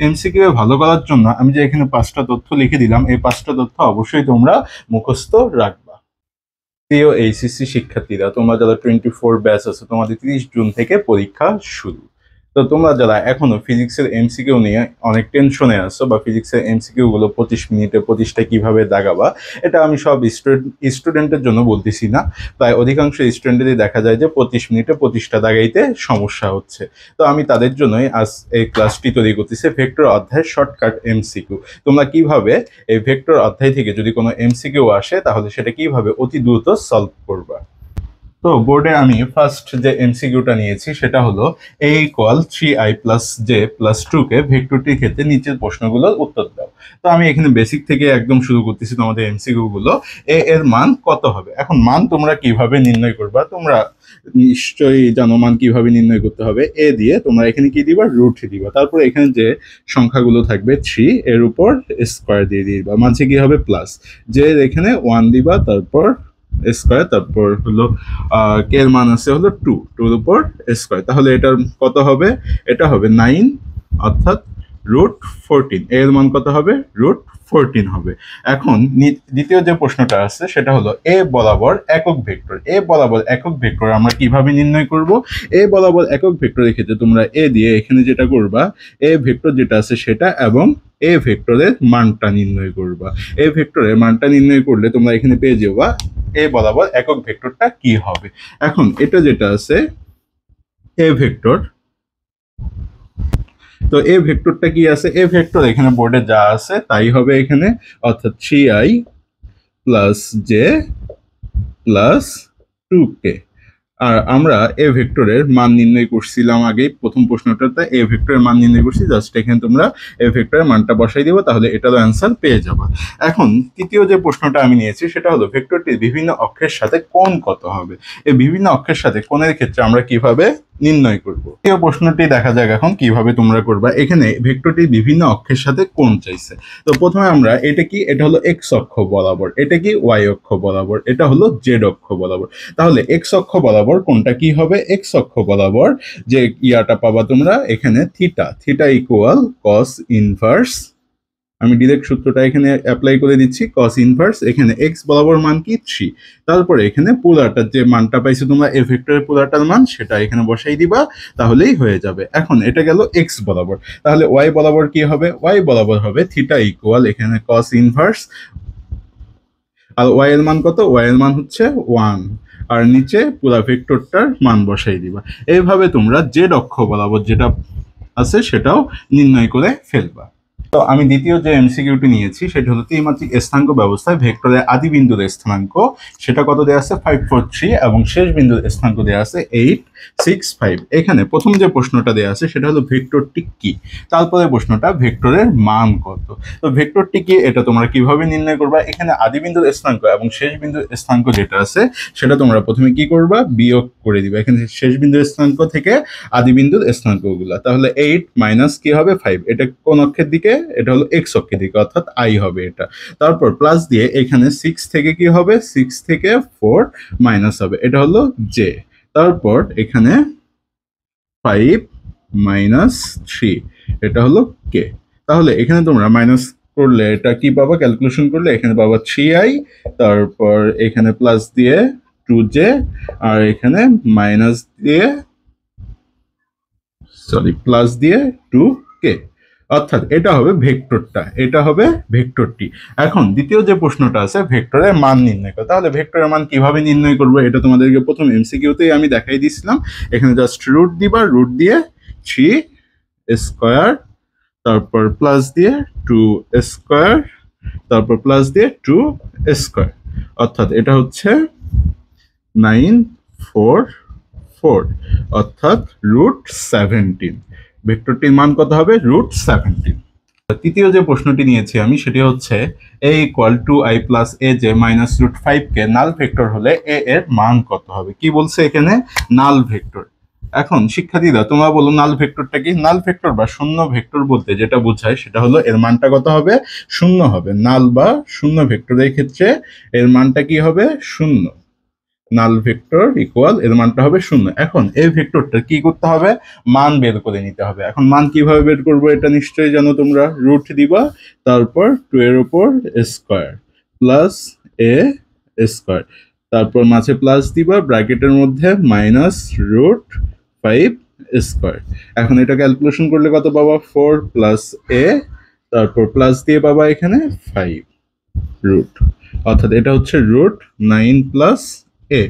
MCQ এ ভালো করার জন্য আমি যে এখানে 5টা তথ্য লিখে দিলাম, এই 5টা তথ্য অবশ্যই তোমরা মুখস্থ রাখবা। প্রিয় এইচএসসি শিক্ষার্থীরা, তোমরা যারা 24 ব্যাচ আছে, তোমাদের 30 জুন থেকে পরীক্ষা শুরু। তো তোমরা যারা এখনো ফিজিক্সের এমসিকিউ নিয়ে অনেক টেনশনে আছো, বা ফিজিক্সের এমসিকিউ গুলো 25 মিনিটে 25টা কিভাবে দাগাবা, এটা আমি সব স্টুডেন্টের জন্য বলতেছি না, প্রায় অধিকাংশ স্টুডেন্টেরই দেখা যায় যে 25 মিনিটে 25টা দাগাইতে সমস্যা হচ্ছে। তো আমি তাদের জন্যই আজ এই ক্লাসটি তৈরি করতেছি, ভেক্টর অধ্যায়ের শর্টকাট এমসিকিউ। তোমরা কিভাবে এই ভেক্টর অধ্যায় থেকে যদি কোনো এমসিকিউ আসে তাহলে সেটা কিভাবে অতি দ্রুত সলভ করবা। তো বোর্ডে আমি ফার্স্ট যে এমসিকিউটা নিয়েছি সেটা হলো a equal 3i plus j plus 2 কে ভেক্টরটির ক্ষেত্রে নিচের প্রশ্নগুলোর উত্তর দাও। তো আমি এখানে বেসিক থেকে একদম শুরু করতেছি তোমাদের এমসিকিউ গুলো। a এর মান কত হবে? এখন মান তোমরা কিভাবে নির্ণয় করবা? তোমরা নিশ্চয়ই জানো মান কিভাবে নির্ণয় করতে হবে। a দিয়ে তোমরা এখানে কি দিবা? রুট দিবা। তারপর এখানে যে সংখ্যাগুলো থাকবে 3 এর উপর স্কয়ার দিয়ে দিবা, মাঝে কি হবে প্লাস, যে এখানে 1 দিবা, তারপর স্কয়ার, তারপর হলো কে এর মান আছে হলো 2, 2 এর উপর স্কয়ার। তাহলে এটার কত হবে? এটা হবে 9, অর্থাৎ √14। এর মান কত হবে? √14 হবে। এখন দ্বিতীয় যে প্রশ্নটা আছে সেটা হলো এ বরাবর একক ভেক্টর। এ বরাবর একক ভেক্টর আমরা কিভাবে নির্ণয় করব? এ বরাবর একক ভেক্টরের ক্ষেত্রে তোমরা এ দিয়ে এখানে যেটা করবা, এ ভেক্টর যেটা আছে সেটা এবং এ ভেক্টরের মানটা নির্ণয় করবা। এ ভেক্টরের মানটা নির্ণয় করলে তোমরা এখানে পেয়ে যাবা এ বরাবর একক ভেক্টরটা কি হবে। এখন এটা যেটা আছে এ ভেক্টর, তো এ ভেক্টরটা কি আছে? এ ভেক্টর এখানে বোর্ডে যা আছে তাই হবে এখানে, অর্থাৎ 3i plus j plus 2k। আর আমরা এ ভেক্টরের মান নির্ণয় করছিলাম আগে প্রথম প্রশ্নটাতে, এ ভেক্টরের মান নির্ণয় করছি, জাস্ট এখানে তোমরা এ ভেক্টরের মানটা বসাই দিবা, তাহলে এটারও অ্যান্সার পেয়ে যাবা। এখন তৃতীয় যে প্রশ্নটা আমি নিয়েছি সেটা হলো ভেক্টরটির বিভিন্ন অক্ষের সাথে কোণ কত হবে। এই বিভিন্ন অক্ষের সাথে কোণের ক্ষেত্রে আমরা কিভাবে নির্ণয় করব। এই প্রশ্নটি দেখা যাক এখন কিভাবে তোমরা করবা। এখানে ভেক্টরটির বিভিন্ন অক্ষের সাথে কোণ চাইছে। তো প্রথমে আমরা এটা কি, এটা হলো এক্স অক্ষ বরাবর, এটা কি ওয়াই অক্ষ বরাবর, এটা হলো জেড অক্ষ বরাবর। তাহলে এক্স অক্ষ বরাবর কোনটা কি হবে? এক্স অক্ষ বরাবর যে ইয়াটা পাবা তোমরা এখানে theta, theta equal cos inverse, আমি ডিরেক্ট সূত্রটা এখানে অ্যাপ্লাই করে দিচ্ছি, কস ইনভার্স এখানে এক্স বরাবর মান কি 3, তারপরে এখানে পুরাটার যে মানটা পাইছো তোমরা এ ভেক্টরের পুরাটার মান সেটা এখানে বসাই দিবা, তাহলেই হয়ে যাবে। এখন এটা গেল এক্স বরাবর, তাহলে ওয়াই বরাবর কি হবে? ওয়াই বরাবর হবে থিটা ইকুয়াল এখানে কস ইনভার্স, আর ওয়াই এর মান কত? ওয়াই এর মান হচ্ছে 1, আর নিচে পুরা ভেক্টরটার মান বসাই দিবা। এইভাবে তোমরা জেড অক্ষ বরাবর যেটা আছে সেটাও নির্ণয় করে ফেলবা। তো আমি দ্বিতীয় যে এমসিকিউটি নিয়েছি সেটা হলো ত্রিমাত্রিক স্থানাঙ্ক ব্যবস্থায় ভেক্টরের আদি বিন্দুর স্থানাঙ্ক সেটা কত দেওয়া আছে? 543, এবং শেষ বিন্দুর স্থানাঙ্ক দেওয়া আছে 865। এখানে প্রথম যে প্রশ্নটা দেওয়া আছে সেটা হলো ভেক্টরটি কি, তারপরে প্রশ্নটা ভেক্টরের মান কত। তো ভেক্টরটি কি এটা তোমরা কিভাবে নির্ণয় করবা? এখানে আদি বিন্দুর স্থানাঙ্ক এবং শেষ বিন্দুর স্থানাঙ্ক যেটা আছে সেটা তোমরা প্রথমে কি করবা? বিয়োগ করে দিবা এখানে শেষ বিন্দুর স্থানাঙ্ক থেকে আদি বিন্দুর স্থানাঙ্কগুলো। তাহলে 8 মাইনাস কি হবে? 5। এটা কোন অক্ষের দিকে? এটা হলো এক্স অক্ষের দিকে, অর্থাৎ আই হবে এটা। তারপর প্লাস দিয়ে এখানে 6 থেকে কি হবে? 6 থেকে 4 মাইনাস হবে, এটা হলো জে। তারপর এখানে 5 মাইনাস 3, এটা হলো কে। তাহলে এখানে তোমরা মাইনাস করলে এটা কি পাবা? ক্যালকুলেশন করলে এখানে পাবা 3i, তারপর এখানে প্লাস দিয়ে 2j, আর এখানে মাইনাস দিয়ে প্লাস দিয়ে 2k, অর্থাৎ এটা হবে ভেক্টরটা, এটা হবে ভেক্টরটি। এখন দ্বিতীয় যে প্রশ্নটা আছে ভেক্টরের মান নির্ণয় করো। তাহলে ভেক্টরের মান কিভাবে নির্ণয় করবো এটা তোমাদেরকে প্রথম এমসিকিউতেই আমি দেখাই দিয়েছিলাম। এখানে জাস্ট রুট দিবা, রুট দিয়ে 3 স্কয়ার, তারপর প্লাস দিয়ে 2 স্কয়ার, তারপর প্লাস দিয়ে 2 স্কয়ার, অর্থাৎ এটা হচ্ছে 944, অর্থাৎ √17। ভেক্টরটির মান কত হবে? √17। তৃতীয় যে প্রশ্নটি নিয়েছি আমি সেটি হচ্ছে a equal to i plus a j minus √5 K null vector হলে a এর মান কত হবে। কি বলছে এখানে? নাল ভেক্টর। এখন শিক্ষার্থীরা তোমরা বলো নাল ভেক্টরটা কি? নাল ভেক্টর বা শূন্য ভেক্টর বলতে যেটা বোঝায় সেটা হলো এর মানটা কত হবে? শূন্য হবে। নাল বা শূন্য ভেক্টরের ক্ষেত্রে এর মানটা কি হবে? শূন্য। নাল ভেক্টর ইকুয়াল এর মানটা হবে 0। এখন এই ভেক্টরটা কি করতে হবে, মান বের করে নিতে হবে। এখন মান কিভাবে বের করবো এটা নিশ্চয়ই জানো তোমরা, রুট দিবা, তারপর 2 এর উপর স্কোয়ার প্লাস এ স্কোয়ার, তারপর মাঝে প্লাস দিবা, ব্র্যাকেটের মধ্যে মাইনাস রুট 5 স্কোয়ার। এখন এটা ক্যালকুলেশন করলে কত পাবা, 4 প্লাস এ, তারপর প্লাস দিয়ে পাবা এখানে 5 রুট, অর্থাৎ এটা হচ্ছে রুট 9 প্লাস এ।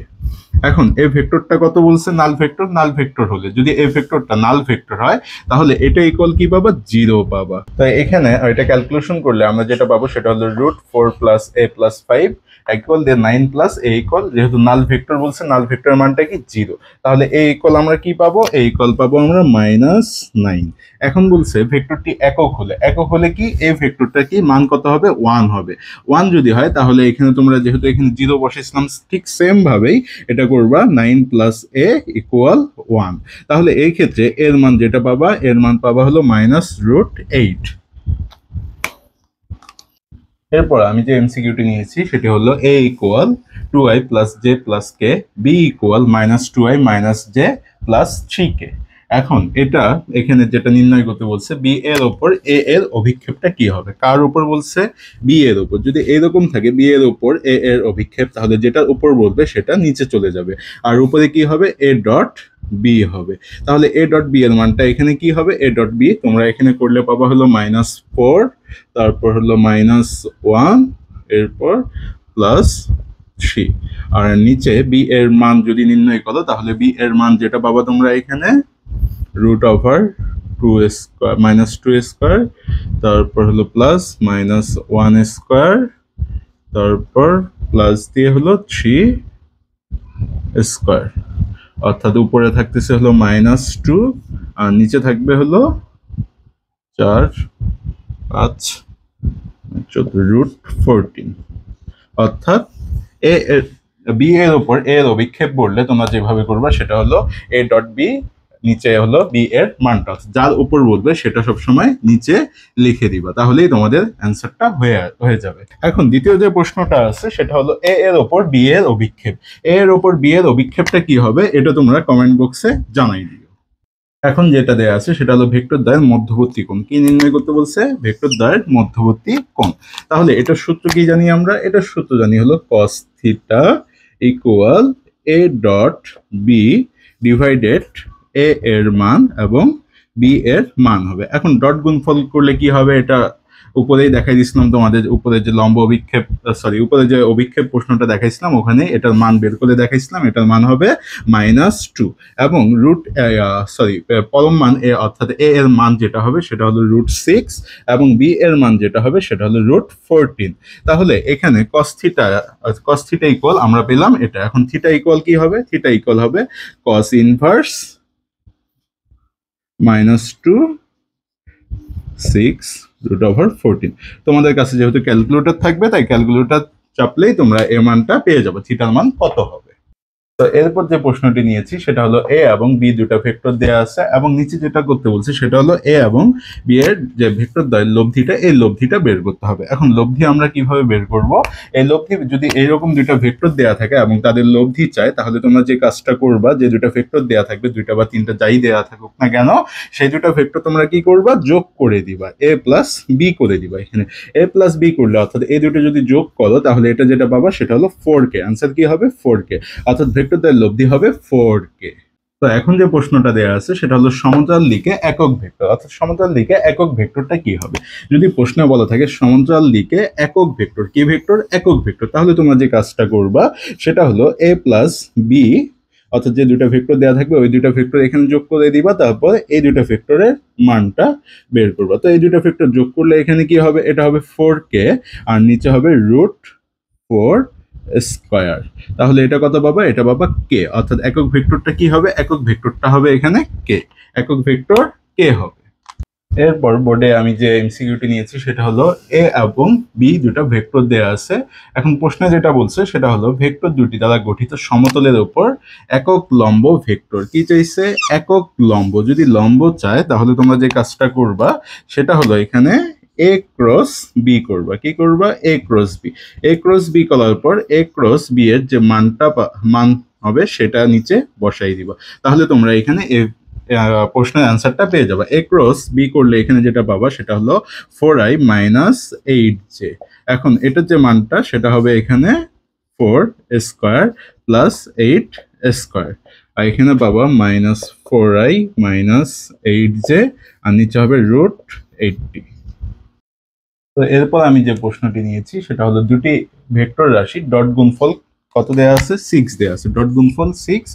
এখন এ ভেক্টরটা কত বলছে, নাল ভেক্টর। নাল ভেক্টর হলে যদি এ ভেক্টরটা নাল ভেক্টর হয় তাহলে এটা ইকুয়াল কি পাবা, 0 পাবা। তাই এখানে এটা ক্যালকুলেশন করলে আমরা যেটা পাবো সেটা হলো রুট 4 প্লাস এ প্লাস 5 ইকুয়াল দিয়ে 9 প্লাস এ ইকুয়াল, যেহেতু নাল ভেক্টর বলছে নাল ভেক্টর মানটা কি 0, তাহলে এ ইকুয়াল আমরা কি পাবো, এ ইকুয়াল পাবো আমরা -9। এখন বলছে ভেক্টরটি একক হলে কি এই ভেক্টরটা কি মান কত হবে, 1 হবে। 1 যদি হয় তাহলে এখানে তোমরা যেহেতু এখানে 0 বসেছিলাম ঠিক সেম ভাবেই এটা করবা, 9 প্লাস এ ইকুয়াল 1। তাহলে এই ক্ষেত্রে এর মান যেটা পাবা, এর মান পাবা হলো -√8। এরপর আমি যে এমসিকিউটি নিয়েছি সেটি হলো a equal 2i plus J plus K, B equal -2i minus J plus 3k। এখন এটা এখানে যেটা নির্ণয় করতে বলছে, বি এর ওপর এ এর অভিক্ষেপটা কি হবে, কার উপর বলছে, বি এর উপর। যদি এরকম থাকে বি এর উপর এ এর অভিক্ষেপ, তাহলে যেটার উপর বলবে সেটা নিচে চলে যাবে, আর উপরে কি হবে, এ ডট বি হবে। তাহলে এ ডট বি এর মানটা এখানে কি হবে, এ ডট বি তোমরা এখানে করলে পাবা হলো -4, তারপর হলো -1, এরপর +3, আর নিচে বি এর মান যদি নির্ণয় করো তাহলে বি এর মান যেটা পাবা তোমরা এখানে √2 স্কোয়ার, তারপর হলো প্লাস -1 স্কোয়ার, তারপর প্লাস দিয়ে হলো 3 স্কোয়ার, অর্থাৎ উপরে থাকতেছে হলো -2 আর নিচে থাকবে হলো 4 5 √14। অর্থাৎ এ বি এর উপর এর অভিক্ষেপ বললে তোমরা যেভাবে করবা সেটা হলো এ ডট বি, নিচে হলো বি এর মানটা, যার উপর বলবে সেটা সবসময় নিচে লিখে দিবা, তাহলেই তোমাদের অ্যান্সারটা হয়ে যাবে। এখন দ্বিতীয় যে প্রশ্নটা আছে সেটা হলো এ এর ওপর বি এর অভিক্ষেপ। এ এর ওপর বি এর অভিক্ষেপটা কি হবে এটা তোমরা কমেন্ট বক্সে জানাই দিও। এখন যেটা দেয়া আছে সেটা হলো ভেক্টর দ্বয়ের মধ্যবর্তী কোণ। কি নির্ণয় করতে বলছে, ভেক্টর দ্বয়ের মধ্যবর্তী কোণ। তাহলে এটার সূত্র কি জানি আমরা, এটার সূত্র জানি হলো cos theta equal A dot B divided A এর মান এবং বি এর মান হবে। এখন ডট গুণফল করলে কি হবে, এটা উপরেই দেখাই দিয়েছিলাম তোমাদের, উপরে যে লম্ব অভিক্ষেপ উপরে যে অভিক্ষেপ প্রশ্নটা দেখাইছিলাম ওখানে এটার মান বের করে দেখাইছিলাম, এটার মান হবে -2 এবং পরম মান এ অর্থাৎ এ এর মান যেটা হবে সেটা হলো √6 এবং বি এর মান যেটা হবে সেটা হলো √14। তাহলে এখানে cos থিটা ইকুয়াল আমরা পেলাম এটা। এখন থিটা ইকুয়াল কি হবে, থিটা ইকুয়াল হবে cos ইনভার্স -2 6 √14। তোমাদের কাছে যেহেতু ক্যালকুলেটর থাকবে তাই ক্যালকুলেটর চাপলেই তোমরা এর মানটা পেয়ে যাবে, থিটার মান কত হবে। তো এরপর যে প্রশ্নটি নিয়েছি সেটা হলো এ এবং বি দুটো ভেক্টর দেওয়া আছে এবং নিচে যেটা করতে বলছে সেটা হলো এ এবং বি এর যে ভেক্টর দ্বয়ের লব্ধিটা, এই লব্ধিটা বের করতে হবে। এখন লব্ধি আমরা কিভাবে বের করব, এই লব্ধি যদি এইরকম দুইটা ভেক্টর দেওয়া থাকে এবং তাদের লব্ধি চায় তাহলে তোমরা যে কাজটা করবা, যে দুটো ভেক্টর দেওয়া থাকবে, দুইটা বা তিনটা যাই দেওয়া থাকুক না কেন, সেই দুটো ভেক্টর তোমরা কি করবা, যোগ করে দিবা, এ প্লাস বি করে দিবা। এখানে এ প্লাস বি করলে অর্থাৎ এই দুটো যদি যোগ করো তাহলে এটা যেটা পাবা সেটা হলো 4k। আনসার কি হবে, 4k, অর্থাৎ ভেক্টর দ্বয়ের লব্ধি হবে 4k। তো এখন যে প্রশ্নটা দেওয়া আছে সেটা হলো সমান্তরাল দিকে একক ভেক্টর, অর্থাৎ সমান্তরাল দিকে একক ভেক্টরটা কি হবে। যদি প্রশ্নে বলা থাকে সমান্তরাল দিকে একক ভেক্টর, কি ভেক্টর, একক ভেক্টর, তাহলে তোমরা যে কাজটা করবা সেটা হলো এ প্লাস বি, অর্থাৎ যে দুটো ভেক্টর দেওয়া থাকবে ওই দুটো ভেক্টর এখানে যোগ করে দিবা, তারপর এই দুটো ভেক্টরের মানটা বের করবা। তো এই দুটো ভেক্টর যোগ করলে এখানে কি হবে, এটা হবে 4k আর নিচে হবে √4 স্কয়ার। তাহলে এটা কত পাবা, এটা পাবা কে, অর্থাৎ একক ভেক্টরটা কি হবে, একক ভেক্টরটা হবে এখানে কে, একক ভেক্টর কে হবে। এরপর বোর্ডে আমি যে এমসিকিউটি নিয়েছি সেটা হলো এ এবং বি দুটো ভেক্টর দেওয়া আছে। এখন প্রশ্নে যেটা বলছে সেটা হলো ভেক্টর দুটি দ্বারা গঠিত সমতলের উপর একক লম্ব ভেক্টর। কি চাইছে, একক লম্ব। যদি লম্ব চায় তাহলে তোমরা যে কাজটা করবা সেটা হলো এখানে এ ক্রস বি করবা। কি করবা? এ ক্রস বি। এ ক্রস বি করার পর এ ক্রস বি এর যে মান হবে সেটা নিচে বসাই দিবা। তাহলে তোমরা এখানে প্রশ্নের অ্যান্সারটা পেয়ে যাবে। এ ক্রস বি করলে এখানে যেটা পাবা সেটা হলো 4i মাইনাস 8j। এখন এটার যে মানটা সেটা হবে এখানে 4 স্কোয়ার প্লাস 8 স্কোয়ার, আর এখানে পাবা মাইনাস 4i মাইনাস 8j, আর নিচে হবে রুট 80। তো এরপর আমি যে প্রশ্নটি নিয়েছি সেটা হলো দুটি ভেক্টর রাশি ডট গুণফল কত দেয়া আছে? 6 দেয়া আছে। ডট গুণফল 6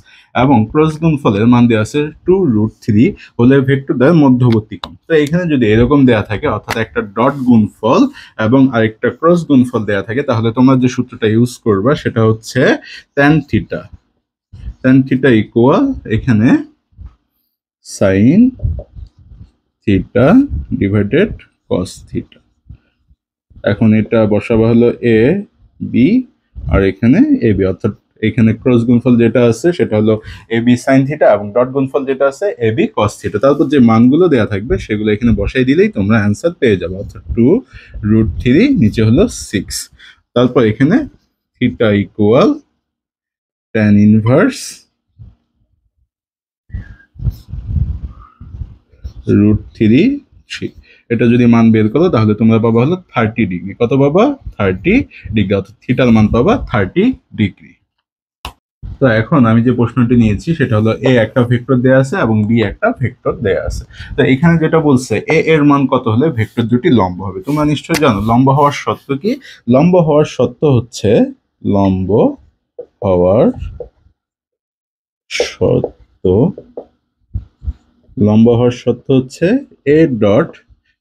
এবং ক্রস গুণফলের মান দেওয়া আছে 2√3 হলে ভেক্টরদের মধ্যবর্তী কোণ। তো এখানে যদি এরকম দেয়া থাকে, অর্থাৎ একটা ডট গুণফল এবং আরেকটা ক্রস গুণফল দেয়া থাকে, তাহলে তোমরা যে সূত্রটা ইউজ করবা সেটা হচ্ছে tan theta. tan theta equal এখানে sin theta divided cos theta. এখন এটা বসাবা হলো এ বি আর এখানে এ বি, অর্থাৎ এখানে ক্রস গুণফল যেটা আছে সেটা হলো এ বি সাইন থিটা এবং ডট গুণফল যেটা আছে এ বি কস থিটা। তারপর যে মানগুলো দেওয়া থাকবে সেগুলো এখানে বসাই দিলেই তোমরা অ্যান্সার পেয়ে যাবে, অর্থাৎ 2√3 নিচে হলো 6। তারপর এখানে থিটা ইকুয়াল tan ইনভার্স √3। এটা যদি মান বের করো তাহলে তোমরা পাবা হলো 30 ডিগ্রি। কত পাবা? 30 ডিগ্রি, অর্থাৎ থিটার মান পাবা 30 ডিগ্রি। তো এখন আমি যে প্রশ্নটি নিয়েছি সেটা হলো এ একটা ভেক্টর দেয়া আছে এবং বি একটা ভেক্টর দেয়া আছে। তো এখানে যেটা বলছে এ এর মান কত হলে ভেক্টর দুটি লম্ব হবে। তোমরা নিশ্চয়ই জানো লম্ব হওয়ার শর্ত কি? লম্ব হওয়ার শর্ত হচ্ছে লম্ব হওয়ার শর্ত লম্ব হওয়ার শর্ত হচ্ছে এ ডট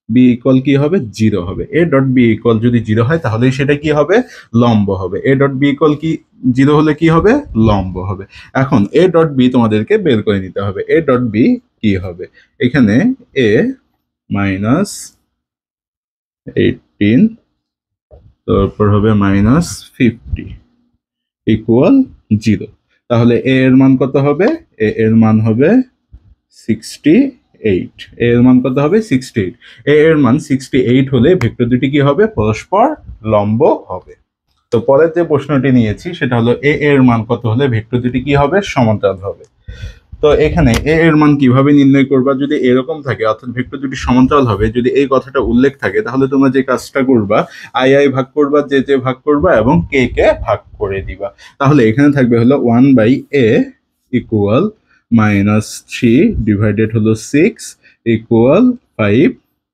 বি ইকুয়াল কি হবে? 0 হবে। এ ডট বি ইকুয়াল যদি 0 হয় তাহলেই সেটা কি হবে? লম্ব হবে। এ ডট বি ইকুয়াল কি 0 হলে কি হবে? লম্ব হবে। এখন এ ডট বি তোমাদেরকে বের করে নিতে হবে। এ ডট বি কি হবে? এখানে এ মাইনাস 18 তারপর হবে মাইনাস 50 ইকুয়াল 0। তাহলে এ এর মান কত হবে? এ এর মান হবে 68। এর মান কত হবে? 68। এর মান 68 হলে ভেক্টর দুটি কি হবে? পরস্পর লম্ব হবে। তো পরের যে প্রশ্নটি নিয়েছি সেটা হলো এ এর মান কত হলে ভেক্টর দুটি কি হবে? সমান্তরাল হবে। তো এখানে এ এর মান কিভাবে নির্ণয় করবা? যদি এরকম থাকে অর্থাৎ ভেক্টর দুটি সমান্তরাল হবে, যদি এই কথাটা উল্লেখ থাকে, তাহলে তোমরা যে কাজটা করবা আই আই ভাগ করবা, জে জে ভাগ করবা এবং কে কে ভাগ করে দিবা। তাহলে এখানে থাকবে হলো 1/a ইকুয়াল -3 ডিভাইডেড হলো 6 ইকুয়াল 5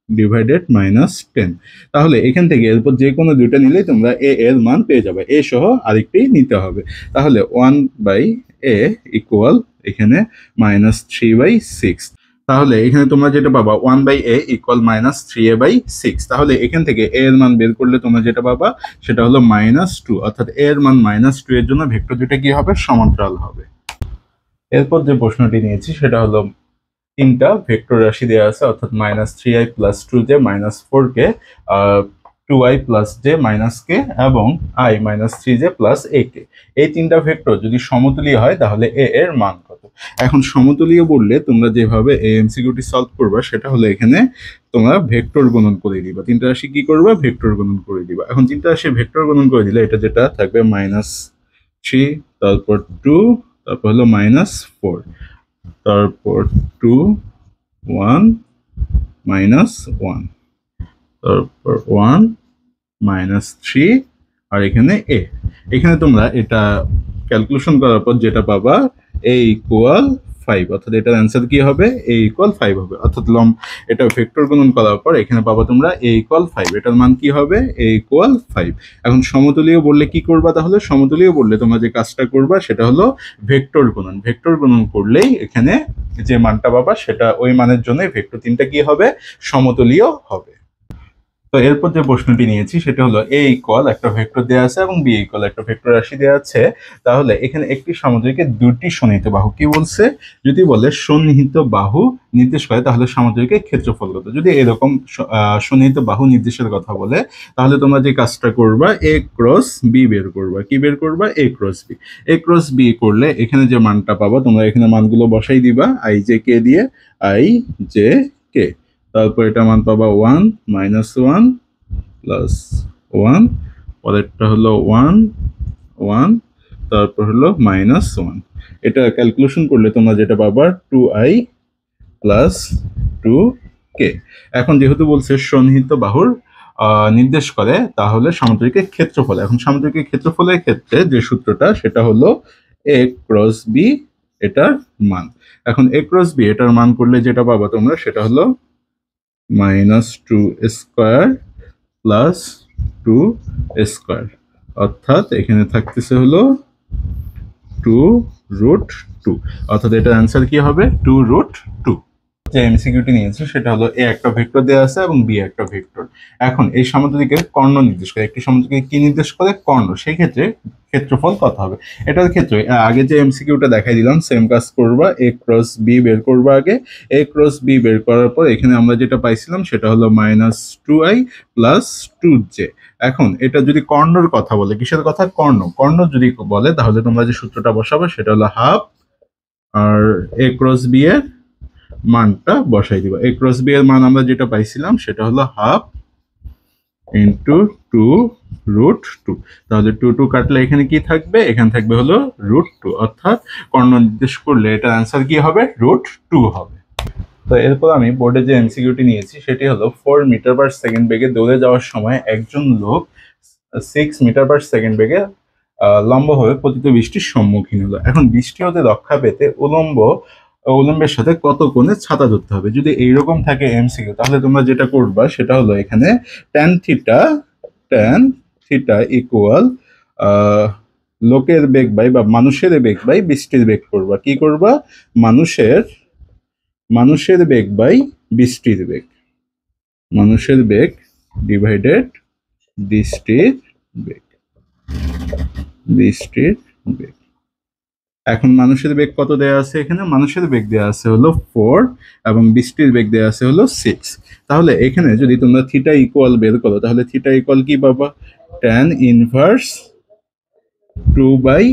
ডিভাইডেড -10। তাহলে এখান থেকে এরপর যে কোনো দুইটা নিলেই তোমরা এ এর মান পেয়ে যাবে। এ সহ আরেকটি নিতে হবে। তাহলে 1/a ইকুয়াল এখানে -3/6। তাহলে এখানে তোমরা যেটা পাবা 1/a ইকুয়াল -3a/6। তাহলে এখান থেকে a এর মান বের করলে তোমরা যেটা পাবা সেটা হলো -2, অর্থাৎ a এর মান -2 এর জন্য ভেক্টর দুটো কি হবে? সমান্তরাল হবে। এরপর যে প্রশ্নটি নিয়েছি সেটা হলো তিনটা ভেক্টর রাশি দেওয়া আছে, অর্থাৎ -3i + 2j -4k, 2i + j - k এবং i - 3j + ak। এই তিনটা ভেক্টর যদি সমতুলীয় হয় তাহলে a এর মান কত? এখন সমতুলীয় বললে তোমরা যেভাবে এই এমসিকিউটি সলভ করবা সেটা হলো এখানে তোমরা ভেক্টর গুণন করে দিবা। তিনটা রাশি কি করবা? ভেক্টর গুণন করে দিবা। এখন তিনটা রাশি ভেক্টর গুণন করে দিলে এটা যেটা থাকবে -3, তারপর 2, তারপর হলো -4, তারপর 2 1 -1, তারপর 1 -3 আর এখানে a। এখানে তোমরা এটা ক্যালকুলেশন করার পর যেটা পাবা a ইকুয়াল 5, অর্থাৎ এটার অ্যান্সার কি হবে? a ইকুয়াল 5 হবে। অর্থাৎ এটা ভেক্টর গুণন করার পর এখানে পাবা তোমরা a ইকুয়াল 5। এটার মান কি হবে? a equal 5। এখন সমতুলীয় বললে কি করবা? তাহলে সমতুলীয় বললে তোমরা যে কাজটা করবা সেটা হলো ভেক্টর গুণন। ভেক্টর গুণন করলেই এখানে যে মানটা পাবা সেটা ওই মানের জন্য ভেক্টর তিনটা কি হবে? সমতুলীয় হবে। তো এরপর যে প্রশ্নটি নিয়েছি সেটা হলো a ইকুয়াল একটা ভেক্টর দেওয়া আছে এবং b ইকুয়াল একটা ভেক্টর রাশি দেওয়া আছে। তাহলে এখানে একটি সামুদ্রিকের দুটি সন্নিহিত বাহু কি বলছে? যদি বলে সন্নিহিত বাহু নির্দেশ করে তাহলে সামুদ্রিকের ক্ষেত্রফল কত? যদি এরকম সন্নিহিত বাহু নির্দেশের কথা বলে তাহলে তোমরা যে কাজটা করবা a ক্রস b বের করবা। কি বের করবা? a cross b। a cross b করলে এখানে যে মানটা পাবা তোমরা এখানে মানগুলো বসাই দিবা i j k দিয়ে, i j k। তারপর এটা মান পাবা 1 -1 প্লাস 1, পরেরটা হলো 1 1, তারপর হলো -1। এটা ক্যালকুলেশন করলে তোমরা যেটা পাবা 2i প্লাস 2k। এখন যেহেতু বলছে সন্নিহিত বাহুর নির্দেশ করে, তাহলে সামুদ্রিকের ক্ষেত্রফল। এখন সামুদ্রিকের ক্ষেত্রফলের ক্ষেত্রে যে সূত্রটা সেটা হলো a ক্রস b এটার মান। এখন a ক্রস b এটার মান করলে যেটা পাবা তোমরা সেটা হলো -2 স্কয়ার প্লাস 2 স্কয়ার, অর্থাৎ এখানে থাকতেছে হলো 2√2, অর্থাৎ এটার অ্যান্সার কি হবে 2√2। যে এমসিকিউটি নিয়েছে সেটা হলো এ একটা ভেক্টর দেওয়া আছে এবং বি একটা ভেক্টর। এখন এই সামুদ্রিকের কর্ণ নির্দেশ করে, একটি সামুদ্রিকে কি নির্দেশ করে? কর্ণ। সেই ক্ষেত্রে ক্ষেত্রফল কত হবে? এটার ক্ষেত্রে আগে যে এমসিকিউটা দেখাই দিলাম সেম কাজ করবা, এ ক্রস বি বের করবা আগে। এ ক্রস বি বের করার পর এখানে আমরা যেটা পাইছিলাম সেটা হলো -2i প্লাস 2j। এখন এটা যদি কর্ণর কথা বলে, কিসের কথা? কর্ণ। কর্ণ যদি বলে তাহলে তোমরা যে সূত্রটা বসাবে সেটা হলো হাফ আর এ ক্রস বি এর মানটা বসাই দিবা। এ ক্রস বি এর মান আমরা যেটা পাইছিলাম সেটা হলো হাফ ইন্টু 2√2। তাহলে 2 কাটলে এখানে কি থাকবে? এখানে থাকবে হলো √2, অর্থাৎ কর্ণ নির্দেশ করলে এটার অ্যান্সার কি হবে? √2 হবে। তো এরপর আমি বোর্ডে যে এমসিকিউটি নিয়েছি সেটি হলো 4 মিটার পার সেকেন্ড বেগে দৌড়ে যাওয়ার সময় একজন লোক 6 মিটার পার সেকেন্ড বেগে লম্বভাবে পতিত বৃষ্টির সম্মুখীন হলো। এখন বৃষ্টি হতে রক্ষা পেতে উলম্বের সাথে কত কোণে ছাতা ধরতে হবে? যদি এইরকম থাকে এমসিকিউ, তাহলে তোমরা যেটা করবা সেটা হলো এখানে tan থিটা ইকুয়াল লোকের বেগ বাই বা মানুষের বেগ বাই বৃষ্টির বেগ করবা। কি করবা? মানুষের বেগ বাই বৃষ্টির বেগ, মানুষের বেগ ডিভাইডেড বৃষ্টির বেগ, বৃষ্টির বেগ। এখন মানুষের বেগ কত দেয়া আছে? এখানে মানুষের বেগ দেয়া আছে হলো 4 এবং বৃষ্টির বেগ দেয়া আছে হলো 6। তাহলে এখানে যদি তোমরা থিটা ইকুয়াল বের করো তাহলে থিটা ইকুয়াল কি পাবা? tan ইনভার্স 2/3,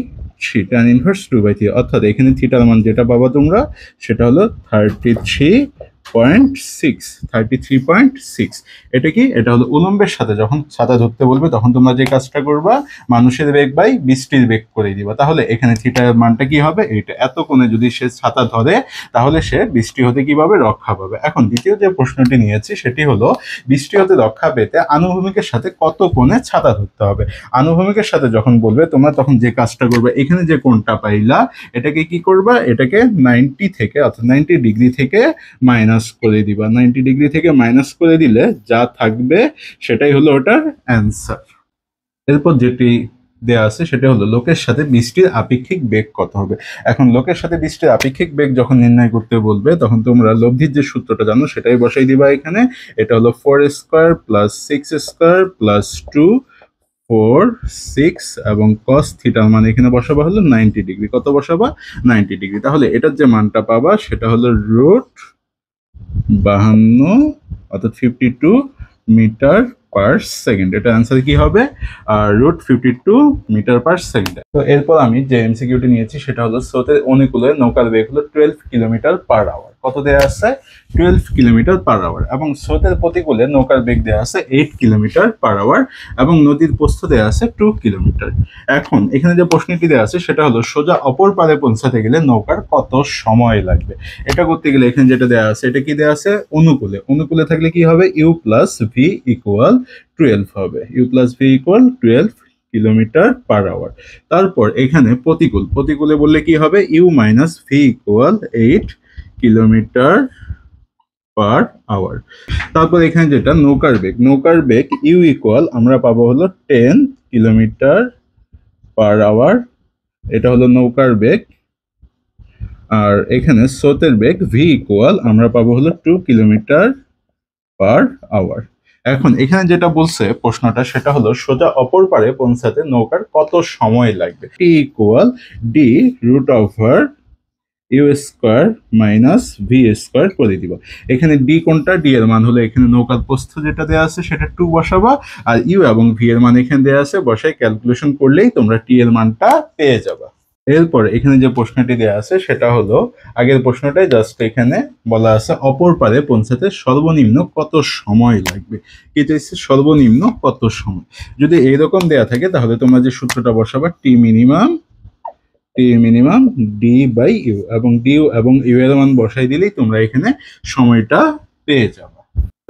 tan ইনভার্স 2/3, অর্থাৎ এখানে থিটার মান যেটা পাবা তোমরা সেটা হলো 33.6। এটা কি? এটা হলো উলম্বের সাথে যখন ছাতা ধরতে বলবে তখন তোমরা যে কাজটা করবা মানুষের বেগ বাই বৃষ্টির বেগ করে দিবা। তাহলে এখানে থিটার মানটা কি হবে? এইটা। এত কোণে যদি সে ছাতা ধরে তাহলে সে বৃষ্টি হতে কিভাবে রক্ষা পাবে। এখন দ্বিতীয় যে প্রশ্নটি নিয়েছি সেটি হলো বৃষ্টি হতে রক্ষা পেতে আনুভূমিকের সাথে কত কোণে ছাতা ধরতে হবে। আনুভূমিকের সাথে যখন বলবে তোমরা তখন যে কাজটা করবে, এখানে যে কোণটা পাইলা এটাকে কি করবা? এটাকে 90 থেকে অর্থাৎ 90 ডিগ্রি থেকে মাইনাস করে দিবা। 90 ডিগ্রি থেকে মাইনাস করে দিলে যা থাকবে সেটাই হলো ওটার অ্যান্সার। এরপর যেটি দেয়া আছে সেটা হলো লোকের সাথে বৃষ্টির আপেক্ষিক বেগ কত হবে। এখন লোকের সাথে বৃষ্টির আপেক্ষিক বেগ যখন নির্ণয় করতে বলবে তখন তোমরা লব্ধির যে সূত্রটা জানো সেটাই বসাই দিবা এখানে। এটা হলো 4 স্কয়ার প্লাস 6 স্কয়ার প্লাস 2 4 6 এবং cos থিটার মান এখানে বসাবা হলো 90 ডিগ্রি। কত বসাবা? 90 ডিগ্রি। তাহলে এটার যে মানটা পাবা সেটা হলো √52 অর্থাৎ 52 মিটার পার সেকেন্ড। এটা অ্যান্সার কি হবে? √52 মিটার পার সেকেন্ড। তো এরপর আমি যে এমসিকিউটি নিয়েছি সেটা হলো স্রোতের অনুকূলে নৌকার বেগ হলো 12 কিলোমিটার পার আওয়ার। কত দেয়া আছে? 12 কিলোমিটার পার আওয়ার। এবং স্রোতের প্রতিকূলে নৌকার বেগ দেয়া আছে 8 কিলোমিটার পার আওয়ার এবং নদীর প্রস্থ দেয়া আছে 2 কিলোমিটার। এখন এখানে যে প্রশ্নটি দেয়া আছে সেটা হলো সোজা অপর পারে পৌঁছাতে গেলে নৌকার কত সময় লাগবে। এটা করতে গেলে এখানে যেটা দেয়া আছে এটা কি দেয়া আছে? অনুকূলে। অনুকূলে থাকলে কি হবে? u প্লাস ভি ইকুয়াল 12 হবে। u plus V equal 12 kilometre per hour. তারপর এখানে প্রতিকূল। প্রতিকূলে বললে কি হবে? u minus V equal 8 kilometre per hour. তারপর এখানে যেটা নৌকার বেগ, নৌকার বেগ u ইকুয়াল আমরা পাবো হলো 10 কিলোমিটার পার আওয়ার। এটা হলো নৌকার বেগ। আর এখানে স্রোতের বেগ v ইকুয়াল আমরা পাবো হলো 2 কিলোমিটার পার আওয়ার। এখন এখানে যেটা বলছে প্রশ্নটা সেটা হলো সোজা অপর পারে পৌঁছাতে নৌকার কত সময় লাগবে। t equal D root over U square minus V square করে দিব। এখানে ডি কোনটা? ডি এর মান হলো এখানে নৌকার প্রস্থ যেটা দেওয়া আছে সেটা 2 বসাবা, আর ইউ এবং ভি এর মান এখানে দেওয়া আছে বসাই ক্যালকুলেশন করলেই তোমরা টি এর মানটা পেয়ে যাবা। এরপর এখানে যে প্রশ্নটি দেওয়া আছে সেটা হলো আগের প্রশ্নটাই জাস্ট এখানে বলা আছে অপর পারে পৌঁছাতে সর্বনিম্ন কত সময় লাগবে। কি চাইছে? সর্বনিম্ন কত সময়। যদি এইরকম দেয়া থাকে তাহলে তোমরা যে সূত্রটা বসাবা টি মিনিমাম ডি বাই ইউ, এবং ডি এবং ইউ এর মান বসাই দিলেই তোমরা এখানে সময়টা পেয়ে যাবে।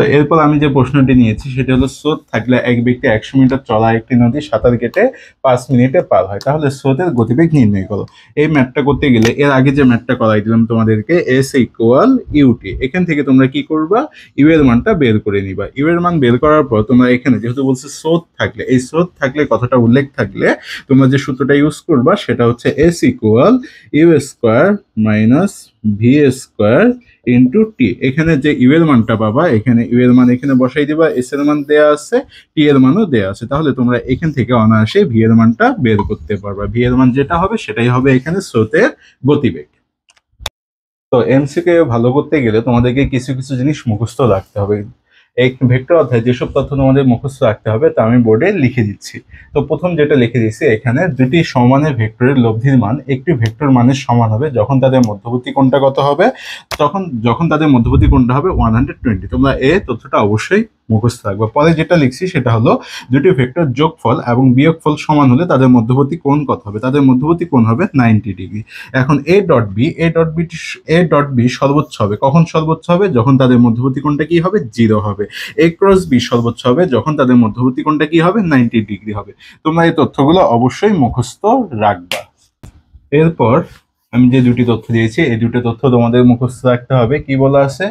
তো এরপর আমি যে প্রশ্নটি নিয়েছি সেটা হলো স্রোত থাকলে এক ব্যক্তি 100 মিটার চলা একটি নদী সাঁতার কেটে 5 মিনিটে পার হয়, তাহলে স্রোতের গতিবেগ নির্ণয় করো। এই ম্যাথটা করতে গেলে এর আগে যে ম্যাথটা করাই দিলাম তোমাদেরকে এস ইকুয়াল ইউটি, এখান থেকে তোমরা কি করবা? ইউ এর মানটা বের করে নিবা। ইউ এর মান বের করার পর তোমরা এখানে যেহেতু বলছে স্রোত থাকলে, এই স্রোত থাকলে কথাটা উল্লেখ থাকলে তোমরা যে সূত্রটা ইউজ করবা সেটা হচ্ছে S equal U square minus V square into T. এখানে যে ইউ এর মানটা পাবা, এখানে ইউ এর মান এখানে বসাই দিবা, এস এর মান দেয়া আছে, টি এর মানও দেয়া আছে, তাহলে তোমরা এখান থেকে অনায়াসে ভি এর মানটা বের করতে পারবা। ভি এর মান যেটা হবে সেটাই হবে এখানে স্রোতের গতিবেগ। তো এমসিকিউ ভালো করতে গেলে তোমাদেরকে কিছু কিছু জিনিস মুখস্থ রাখতে হবে। এই ভেক্টর অধ্যায়ে যেসব তথ্য তোমাদের মুখস্থ রাখতে হবে তা আমি বোর্ডে লিখে দিচ্ছি। তো প্রথম যেটা লিখে দিচ্ছি, এখানে দুটি সমানের ভেক্টরের লব্ধির মান একটি ভেক্টর মানের সমান হবে যখন তাদের মধ্যবর্তী কোণটা কত হবে? যখন তাদের মধ্যবর্তী কোণটা হবে 120। তোমরা এই তথ্যটা অবশ্যই মুখস্থ রাখবে। পরে যেটা লিখছি সেটা হলো দুটি ভেক্টর যোগফল এবং বিয়োগফল সমান হলে তাদের মধ্যবর্তী কোণ কত হবে? তাদের মধ্যবর্তী কোণ হবে 90 ডিগ্রি। এখন এ ডট বি সর্বোচ্চ হবে কখন? সর্বোচ্চ হবে যখন তাদের মধ্যবর্তী কোণটা কি হবে? 0 হবে। এ ক্রস বি সর্বোচ্চ হবে যখন তাদের মধ্যবর্তী কোণটা কি হবে? 90 ডিগ্রি হবে। তোমরা এই তথ্যগুলো অবশ্যই মুখস্থ রাখবা। এরপর আমি যে দুটি তথ্য দিয়েছি এই দুটি তথ্য তোমাদের মুখস্থ রাখতে হবে। কি বলা আছে?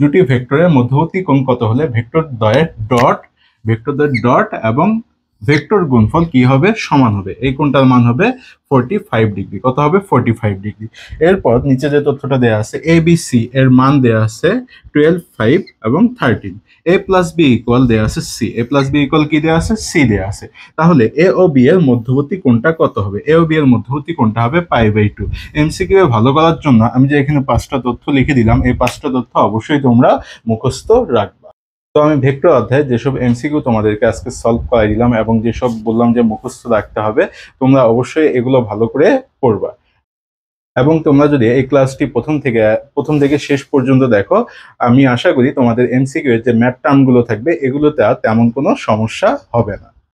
দুটি ভেক্টরের মধ্যবর্তী কোণ কত হলে ভেক্টর দ্বয়ের ডট এবং ভেক্টর গুণফল কি হবে? সমান হবে। এই কোণটার মান হবে 45 ডিগ্রি। কত হবে? 45 ডিগ্রি। এরপর নিচে যে তথ্যটা দেওয়া আছে এ বি সি এর মান দেওয়া আছে 12, 5 এবং 13। এ প্লাস বি ইকুয়াল দেওয়া আছে সি। এ প্লাস বি ইকুয়াল কি দেওয়া আছে? সি দেওয়া আছে। তাহলে এ ও বি এর মধ্যবর্তী কোণটা কত হবে? এ ও বি এর মধ্যবর্তী কোণটা হবে π/2। এমসিকিউ ভালো করার জন্য আমি যে এখানে 5টা তথ্য লিখে দিলাম, এই 5টা তথ্য অবশ্যই তোমরা মুখস্থ রাখবা। তো আমি ভেক্টর অধ্যায়ে যেসব এমসিকিউ তোমাদেরকে আজকে সলভ করাই দিলাম এবং যেসব বললাম যে মুখস্থ রাখতে হবে, তোমরা অবশ্যই এগুলো ভালো করে পড়বা। এবং তোমরা যদি এই ক্লাসটি প্রথম থেকে শেষ পর্যন্ত দেখো, আমি আশা করি তোমাদের এমসিকিউ এর যে ম্যাথ টার্মগুলো থাকবে এগুলোতে আর তেমন কোনো সমস্যা হবে না।